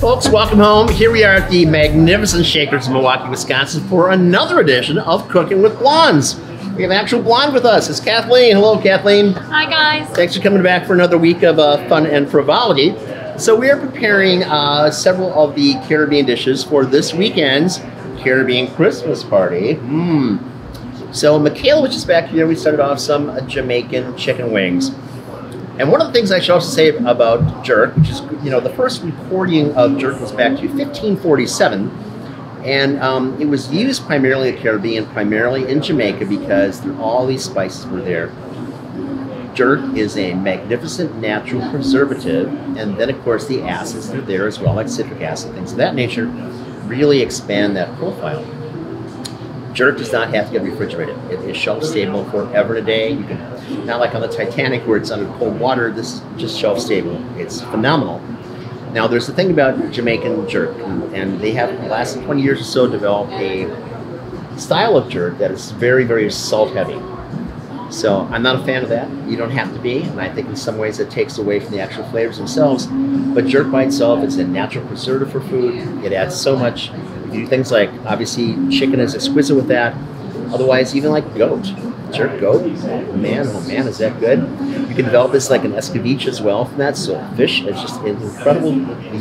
folks, welcome home. Here we are at the magnificent Shakers in Milwaukee, Wisconsin for another edition of Cooking with Blondes. We have an actual blonde with us. It's Kathleen. Hello, Kathleen. Hi, guys. Thanks for coming back for another week of fun and frivolity. So we are preparing several of the Caribbean dishes for this weekend's Caribbean Christmas party. So Michaela was just back here. We started off some Jamaican chicken wings. And one of the things I should also say about jerk, which is, you know, the first recording of jerk was back to 1547. And it was used primarily in the Caribbean, primarily in Jamaica, because all these spices were there. Jerk is a magnificent natural preservative. And then, of course, the acids are there as well, like citric acid, things of that nature, really expand that profile. Jerk does not have to get refrigerated. It is shelf stable forever and a day. You can, not like on the Titanic where it's under cold water, this is just shelf stable. It's phenomenal. Now there's the thing about Jamaican jerk, and they have in the last 20 years or so developed a style of jerk that is very, very salt heavy. So I'm not a fan of that. You don't have to be, and I think in some ways it takes away from the actual flavors themselves. But jerk by itself is a natural preservative for food. It adds so much. You do things like, obviously, chicken is exquisite with that. Otherwise, even like goat. Jerk goat, oh man, is that good. You can develop this like an escabeche as well from that. So fish is just an incredible,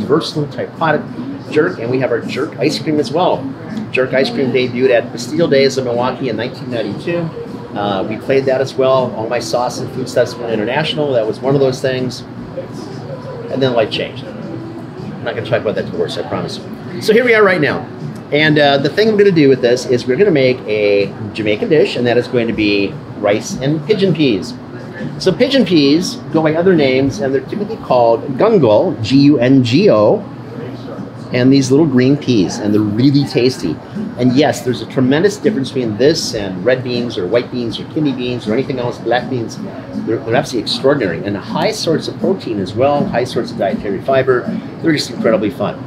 versatile type pot of jerk. And we have our jerk ice cream as well. Jerk ice cream debuted at Bastille Days in Milwaukee in 1992. We played that as well. All my sauce and food stuffs went international. That was one of those things. And then life changed. I'm not going to talk about that divorce, I promise. So here we are right now. And the thing I'm going to do with this is we're going to make a Jamaican dish, and that is going to be rice and pigeon peas. So pigeon peas go by other names, and they're typically called gungo, G-U-N-G-O, and these little green peas, and they're really tasty. And yes, there's a tremendous difference between this and red beans or white beans or kidney beans or anything else, black beans. They're absolutely extraordinary. And high sorts of protein as well, high sorts of dietary fiber. They're just incredibly fun.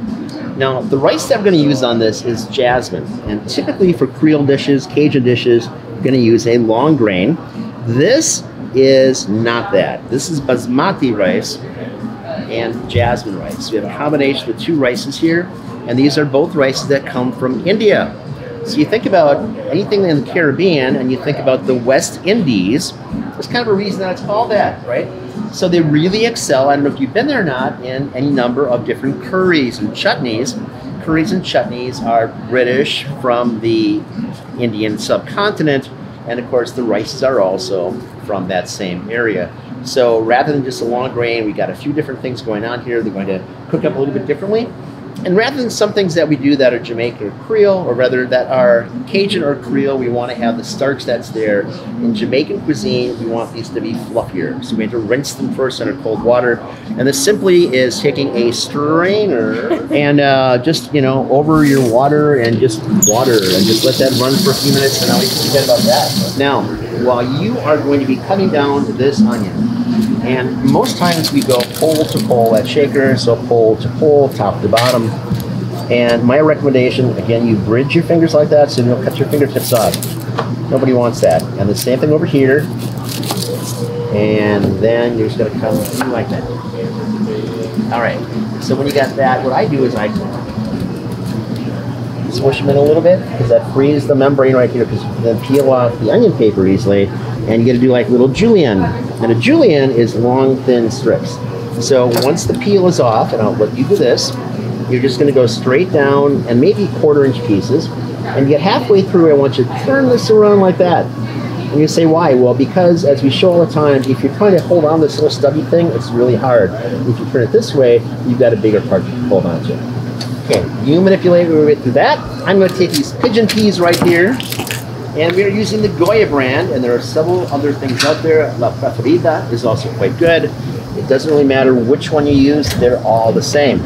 Now, the rice that we're going to use on this is jasmine. And typically for Creole dishes, Cajun dishes, we're going to use a long grain. This is not that. This is basmati rice and jasmine rice. We have a combination of two rices here, and these are both rices that come from India. So you think about anything in the Caribbean, and you think about the West Indies, there's kind of a reason that it's called that, right? So they really excel, I don't know if you've been there or not, in any number of different curries and chutneys. Curries and chutneys are British from the Indian subcontinent, and of course the rices are also from that same area. So rather than just a long grain, we got a few different things going on here. They're going to cook up a little bit differently. And rather than some things that we do that are Jamaican or Creole, or rather that are Cajun or Creole, we want to have the starch that's there. In Jamaican cuisine, we want these to be fluffier. So we have to rinse them first under cold water. And this simply is taking a strainer and just, you know, over your water and just water and just let that run for a few minutes, and now we can forget about that. Now, while you are going to be cutting down this onion, and most times we go pole to pole at shaker, so pole to pole, top to bottom. And my recommendation, again, you bridge your fingers like that so you don't cut your fingertips off. Nobody wants that. And the same thing over here. And then you're just going to come through like that. All right. So when you got that, what I do is I smush them in a little bit, because that frees the membrane right here, because you then peel off the onion paper easily. And you get to do like little julienne. And a julienne is long, thin strips. So once the peel is off, and I'll let you do this, you're just going to go straight down and maybe 1/4-inch pieces. And you get halfway through, I want you to turn this around like that. And you say, why? Well, because as we show all the time, if you're trying to hold on to this little stubby thing, it's really hard. If you turn it this way, you've got a bigger part to hold on to. Okay, you manipulate your way through that. I'm going to take these pigeon peas right here. And we are using the Goya brand, and there are several other things out there. La Preferida is also quite good. It doesn't really matter which one you use, they're all the same.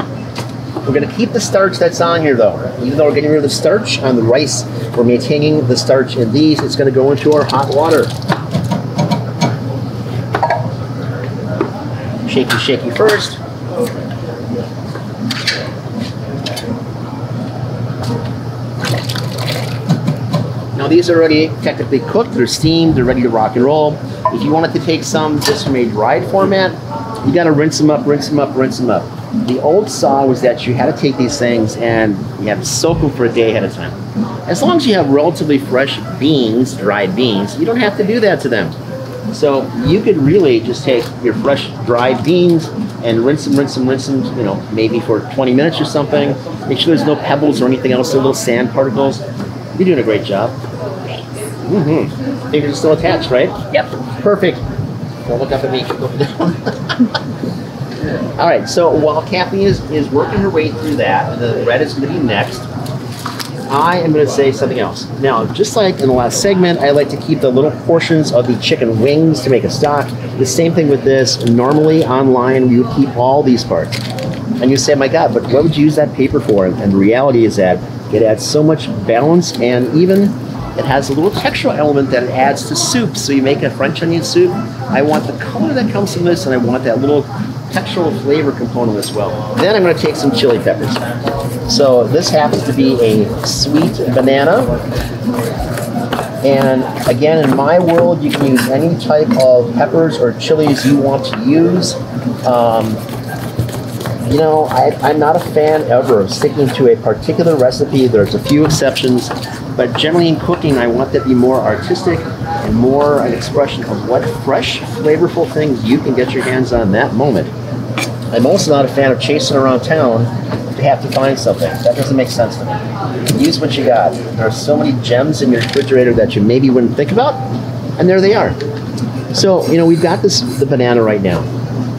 We're going to keep the starch that's on here, though. Even though we're getting rid of the starch on the rice, we're maintaining the starch in these. It's going to go into our hot water. Shaky, shaky first. Now these are already technically cooked, they're steamed, they're ready to rock and roll. If you wanted to take some just from a dried format, you gotta rinse them up, rinse them up, rinse them up. The old saw was that you had to take these things and you have to soak them for a day ahead of time. As long as you have relatively fresh beans, dried beans, you don't have to do that to them. So you could really just take your fresh dried beans and rinse them, you know, maybe for 20 minutes or something. Make sure there's no pebbles or anything else, or little sand particles. You're doing a great job. Fingers are still attached, right? Yep. Perfect. Don't look up at me. All right, so while Kathleen is working her way through that, and the red is going to be next, I am going to say something else. Now, just like in the last segment, I like to keep the little portions of the chicken wings to make a stock. The same thing with this. Normally, online, we would keep all these parts. And you say, my God, but what would you use that paper for? And the reality is that it adds so much balance, and even it has a little textural element that it adds to soup. So you make a French onion soup. I want the color that comes from this, and I want that little textural flavor component as well. Then I'm going to take some chili peppers. So this happens to be a sweet banana. And again, in my world, you can use any type of peppers or chilies you want to use. You know, I'm not a fan ever of sticking to a particular recipe. There's a few exceptions, but generally in cooking, I want that to be more artistic and more an expression of what fresh, flavorful things you can get your hands on that moment. I'm also not a fan of chasing around town to have to find something. That doesn't make sense to me. Use what you got. There are so many gems in your refrigerator that you maybe wouldn't think about, and there they are. So, you know, we've got the banana right now.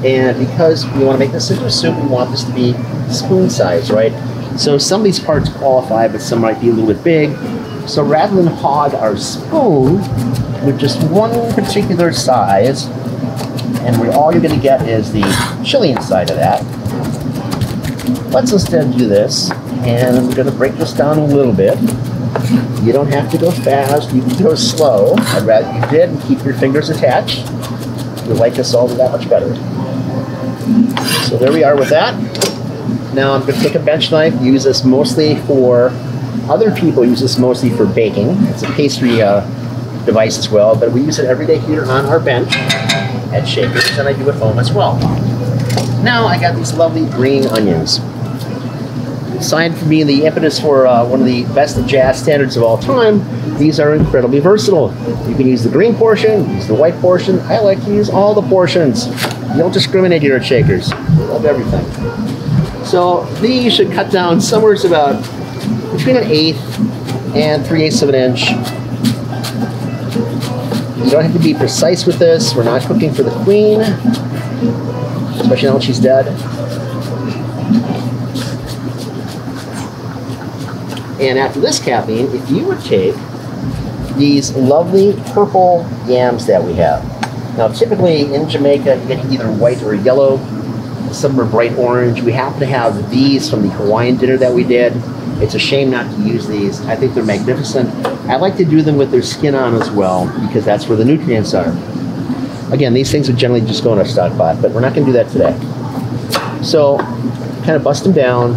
And because we want to make this into a soup, we want this to be spoon size, right? So some of these parts qualify, but some might be a little bit big. So rather than hog our spoon with just one particular size, and all you're going to get is the chili inside of that, let's instead do this. And I'm going to break this down a little bit. You don't have to go fast. You can go slow. I'd rather you did and keep your fingers attached. You'll like this all that much better. So there we are with that. Now I'm going to take a bench knife, use this mostly for, other people use this mostly for baking. It's a pastry device as well, but we use it every day here on our bench at Shakers, and I do at home as well. Now I got these lovely green onions. Aside from being the impetus for one of the best jazz standards of all time, these are incredibly versatile. You can use the green portion, use the white portion. I like to use all the portions. You don't discriminate here at Shakers. We love everything. So these should cut down somewhere about between 1/8 and 3/8 of an inch. You don't have to be precise with this. We're not cooking for the queen, especially now when she's dead. And after this, Kathleen, if you would take these lovely purple yams that we have. Now, typically in Jamaica, you get either white or yellow. Some are bright orange. We happen to have these from the Hawaiian dinner that we did. It's a shame not to use these. I think they're magnificent. I like to do them with their skin on as well, because that's where the nutrients are. Again, these things would generally just go in our stock pot, but we're not going to do that today. So, kind of bust them down.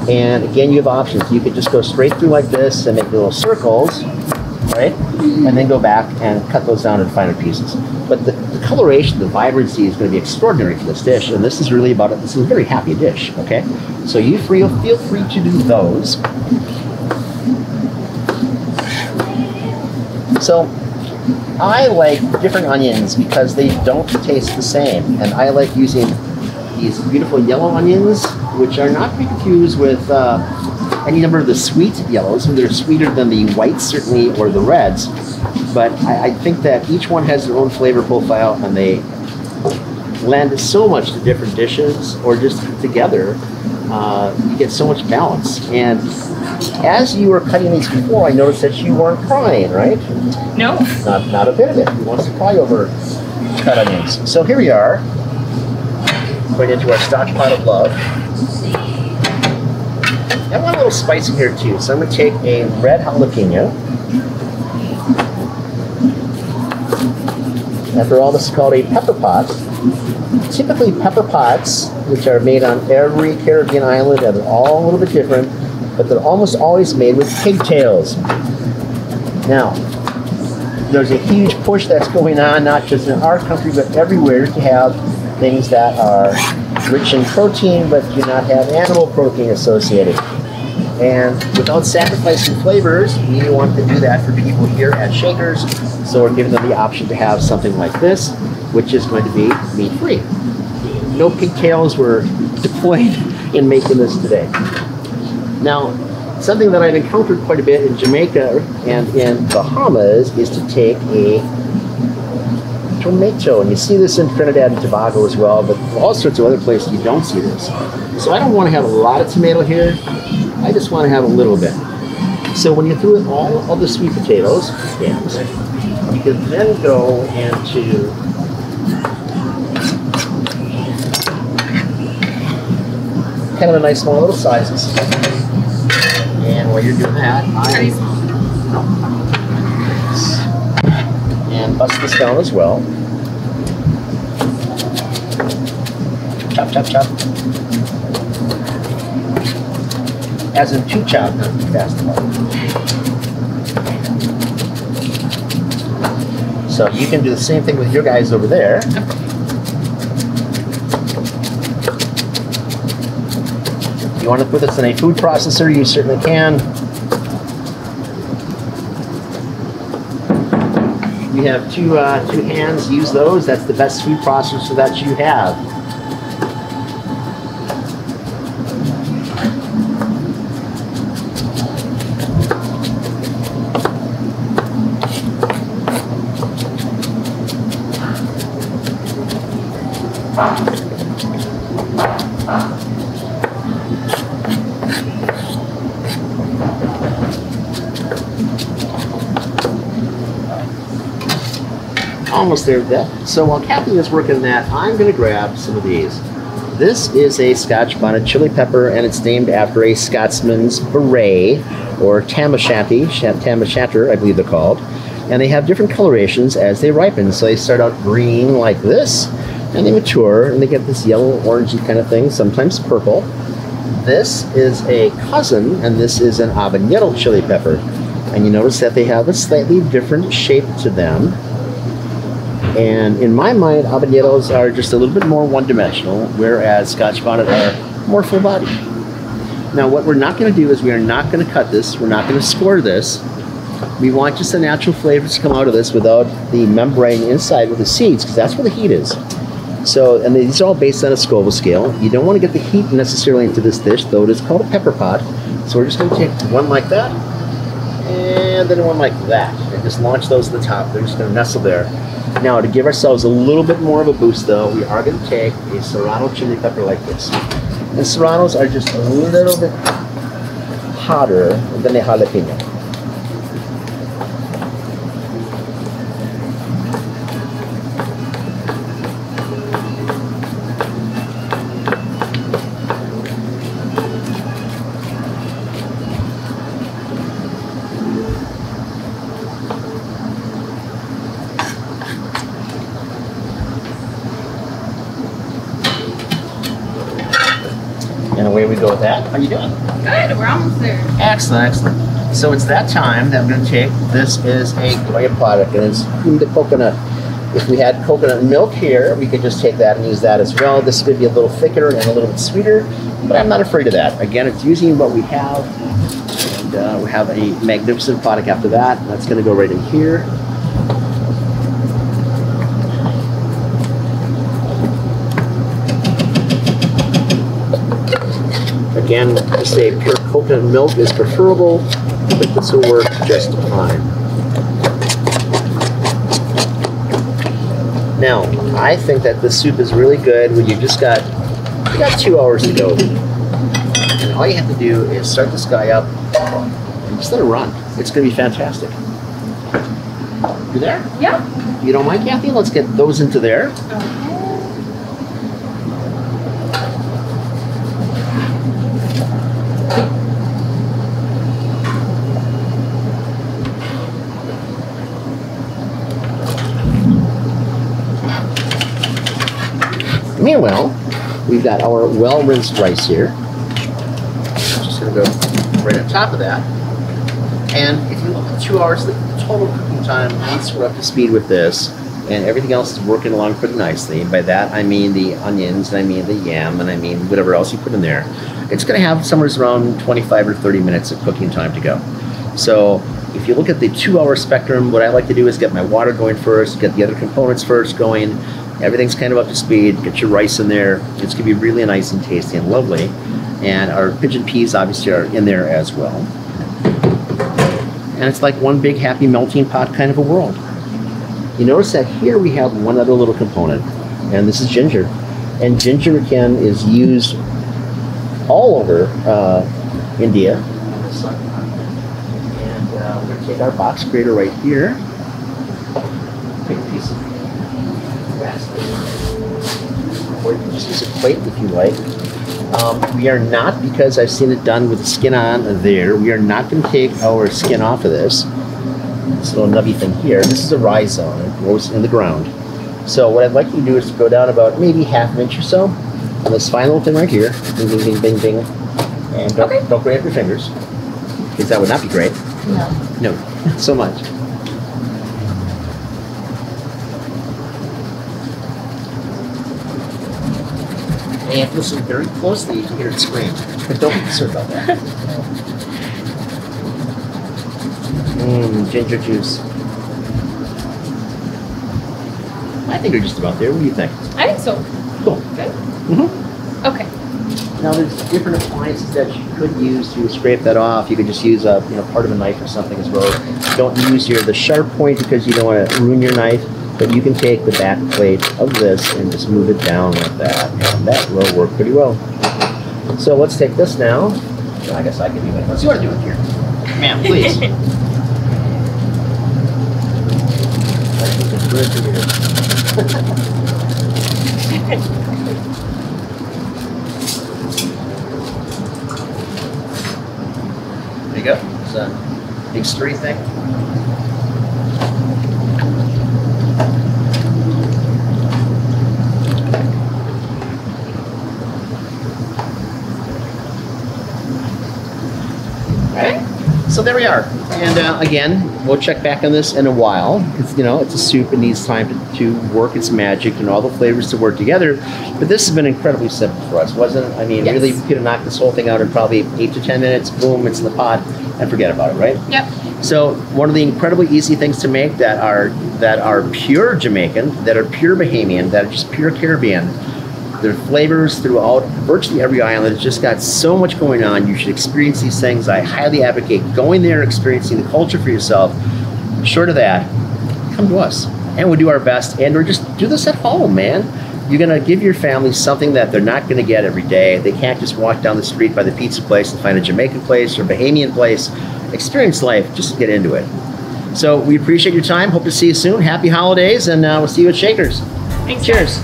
And again, you have options. You could just go straight through like this and make little circles, right? And then go back and cut those down in finer pieces. But the coloration, the vibrancy is going to be extraordinary for this dish. And this is really about it. This is a very happy dish, okay? So you feel free to do those. So I like different onions because they don't taste the same. And I like using these beautiful yellow onions, which are not to be confused with any number of the sweet yellows. They're sweeter than the whites, certainly, or the reds. But I think that each one has their own flavor profile, and they lend so much to different dishes, or just together. You get so much balance. And as you were cutting these before, I noticed that you weren't crying, right? No. Not a bit of it. Who wants to cry over cut onions? So here we are, right into our stock pot of love. I want a little spice in here too, so I'm going to take a red jalapeno. After all, this is called a pepper pot. Typically, pepper pots, which are made on every Caribbean island, and they're all a little bit different, but they're almost always made with pigtails. Now, there's a huge push that's going on, not just in our country, but everywhere, to have things that are rich in protein but do not have animal protein associated. And without sacrificing flavors, we want to do that for people here at Shakers. So we're giving them the option to have something like this, which is going to be meat-free. No pigtails were deployed in making this today. Now, something that I've encountered quite a bit in Jamaica and in Bahamas is to take a tomato, and you see this in Trinidad and Tobago as well, but all sorts of other places you don't see this. So I don't want to have a lot of tomato here. I just want to have a little bit. So when you threw in all of the sweet potatoes, yams, you can then go into kind of a nice small little sizes. And while you're doing that, and bust this down as well. Chop, chop, chop. As in two chop, not too fast. So you can do the same thing with your guys over there. If you want to put this in a food processor, you certainly can. You have two hands, use those. That's the best food processor that you have. Almost there with that. So while Kathleen is working on that, I'm going to grab some of these. This is a Scotch bonnet chili pepper, and it's named after a Scotsman's beret, or tam o' shanter, I believe they're called. And they have different colorations as they ripen. So they start out green like this, and they mature, and they get this yellow, orangey kind of thing, sometimes purple. This is a cousin, and this is an habanero chili pepper. And you notice that they have a slightly different shape to them. And in my mind, habaneros are just a little bit more one-dimensional, whereas Scotch bonnet are more full-bodied. Now, what we're not going to do is we are not going to cut this. We're not going to score this. We want just the natural flavors to come out of this without the membrane inside with the seeds, because that's where the heat is. So, and these are all based on a Scoville scale. You don't want to get the heat necessarily into this dish, though it is called a pepper pot. So we're just going to take one like that, and then one like that, and just launch those to the top. They're just going to nestle there. Now, to give ourselves a little bit more of a boost, though, we are going to take a serrano chili pepper like this. And serranos are just a little bit hotter than a jalapeno. And away we go with that. How you doing? Good, we're almost there. Excellent, excellent. So it's that time that I'm going to take, this is a Goya product, and it's the coconut. If we had coconut milk here, we could just take that and use that as well. This could be a little thicker and a little bit sweeter, but I'm not afraid of that. Again, it's using what we have, and we have a magnificent product after that. That's going to go right in here. Again, just a pure coconut milk is preferable, but this will work just fine. Now, I think that the soup is really good when you got 2 hours to go. And all you have to do is start this guy up and just let it run. It's going to be fantastic. You there? Yeah. You don't mind, Kathy? Let's get those into there. Okay. Meanwhile, we've got our well-rinsed rice here. Just going to go right on top of that. And if you look at 2 hours, the total cooking time, once we're up to speed with this, and everything else is working along pretty nicely. By that I mean the onions, and I mean the yam, and I mean whatever else you put in there. It's going to have somewhere around 25 or 30 minutes of cooking time to go. So if you look at the 2-hour spectrum, what I like to do is get my water going first, get the other components first going. Everything's kind of up to speed. Get your rice in there. It's going to be really nice and tasty and lovely. And our pigeon peas obviously are in there as well. And it's like one big happy melting pot kind of a world. You notice that here we have one other little component, and this is ginger. And ginger, again, is used all over India. And we're going to take our box grater right here. Take a piece of or you can just use a plate if you like. We are not, because I've seen it done with the skin on there, we are not going to take our skin off of this. This little nubby thing here. This is a rhizome. It grows in the ground. So what I'd like you to do is to go down about maybe half an inch or so on this fine little thing right here. Bing, bing, bing, bing, bing. And don't grab your fingers, because that would not be great. No. No, so much. And listen very closely, you can hear it scream. But don't be concerned about that. Ginger juice. I think we're just about there. What do you think? I think so. Cool. Good? Mm-hmm. Okay. Now there's different appliances that you could use to scrape that off. You could just use a part of a knife or something as well. Don't use the sharp point because you don't want to ruin your knife. But you can take the back plate of this and just move it down like that, and that will work pretty well. So let's take this now. I guess I can do it. Let's see what I do it here. Ma'am, please. There you go. It's a big sturdy thing. So there we are, and again, we'll check back on this in a while. It's, it's a soup. It needs time to work its magic and all the flavors to work together. But this has been incredibly simple for us, wasn't it? I mean, really, we could have knocked this whole thing out in probably 8 to 10 minutes. Boom, it's in the pot, and forget about it, right? Yep. So one of the incredibly easy things to make that are pure Jamaican, that are pure Bahamian, that are just pure Caribbean. There are flavors throughout virtually every island. It's just got so much going on. You should experience these things. I highly advocate going there, experiencing the culture for yourself. Short of that, come to us, and we'll do our best. And we're just do this at home, man. You're gonna give your family something that they're not gonna get every day. They can't just walk down the street by the pizza place and find a Jamaican place or Bahamian place. Experience life. Just get into it. So we appreciate your time. Hope to see you soon. Happy holidays, and we'll see you at Shakers. Thanks. Cheers.